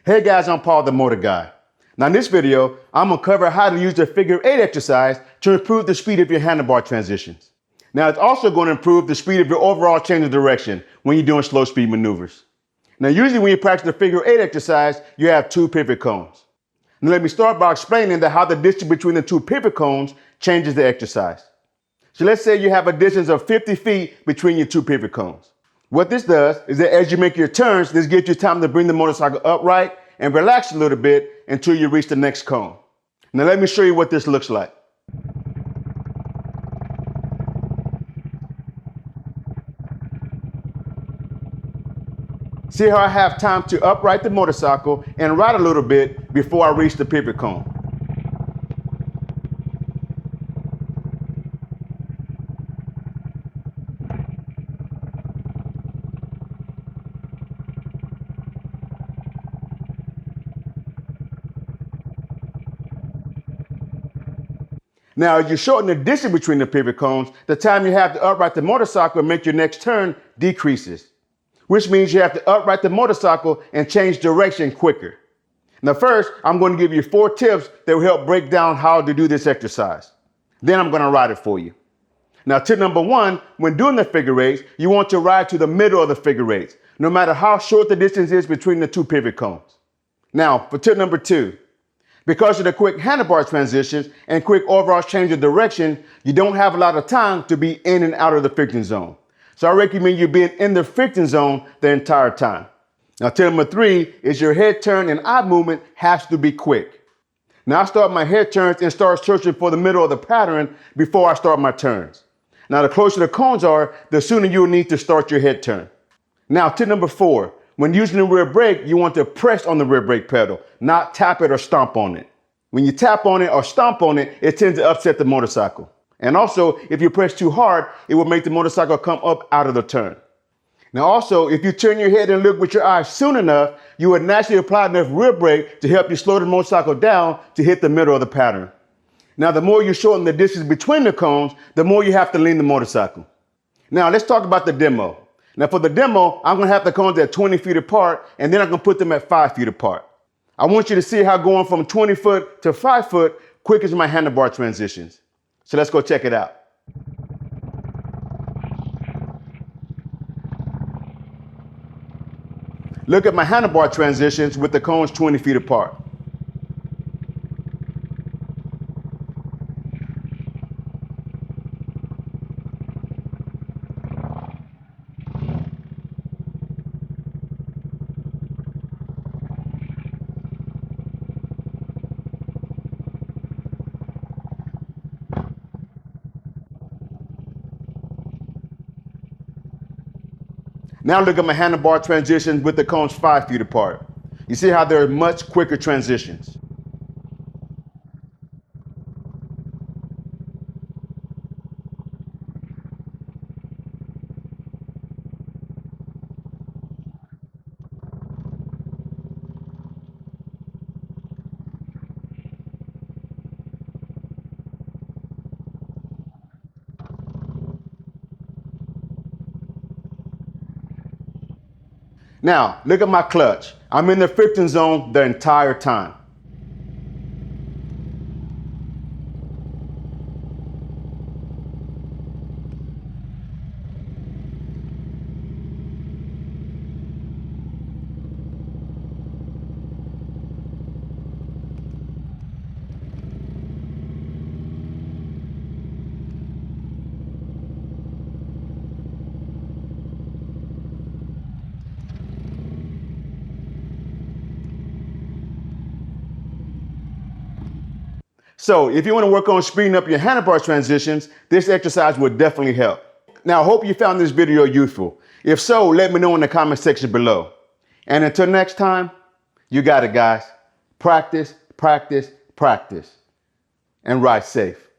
Hey guys, I'm Paul, the Motor Guy. Now in this video, I'm going to cover how to use the figure 8 exercise to improve the speed of your handlebar transitions. Now it's also going to improve the speed of your overall change of direction when you're doing slow speed maneuvers. Now usually when you practice the figure 8 exercise, you have 2 pivot cones. Now let me start by explaining how the distance between the 2 pivot cones changes the exercise. So let's say you have a distance of 50 feet between your 2 pivot cones. What this does is that as you make your turns, this gives you time to bring the motorcycle upright and relax a little bit until you reach the next cone. Now let me show you what this looks like. See how I have time to upright the motorcycle and ride a little bit before I reach the pivot cone. Now, as you shorten the distance between the pivot cones, the time you have to upright the motorcycle and make your next turn decreases, which means you have to upright the motorcycle and change direction quicker. Now, first, I'm going to give you 4 tips that will help break down how to do this exercise. Then I'm going to ride it for you. Now, tip number 1, when doing the figure 8s, you want to ride to the middle of the figure 8s, no matter how short the distance is between the 2 pivot cones. Now, for tip number 2, because of the quick handlebar transitions and quick overall change of direction, you don't have a lot of time to be in and out of the friction zone. So I recommend you being in the friction zone the entire time. Now, tip number 3 is your head turn and eye movement has to be quick. Now, I start my head turns and start searching for the middle of the pattern before I start my turns. Now, the closer the cones are, the sooner you'll need to start your head turn. Now, tip number 4. When using the rear brake, you want to press on the rear brake pedal, not tap it or stomp on it. When you tap on it or stomp on it, it tends to upset the motorcycle. And also, if you press too hard, it will make the motorcycle come up out of the turn. Now also, if you turn your head and look with your eyes soon enough, you would naturally apply enough rear brake to help you slow the motorcycle down to hit the middle of the pattern. Now, the more you shorten the distance between the cones, the more you have to lean the motorcycle. Now, let's talk about the demo. Now for the demo, I'm going to have the cones at 20 feet apart, and then I'm going to put them at 5 feet apart. I want you to see how going from 20 foot to 5 foot quickens my handlebar transitions. So let's go check it out. Look at my handlebar transitions with the cones 20 feet apart. Now look at my handlebar transitions with the cones 5 feet apart. You see how they're much quicker transitions. Now, look at my clutch. I'm in the friction zone the entire time. So if you want to work on speeding up your handlebar transitions, this exercise would definitely help. Now, I hope you found this video useful. If so, let me know in the comment section below. And until next time, you got it, guys. Practice, practice, practice, and ride safe.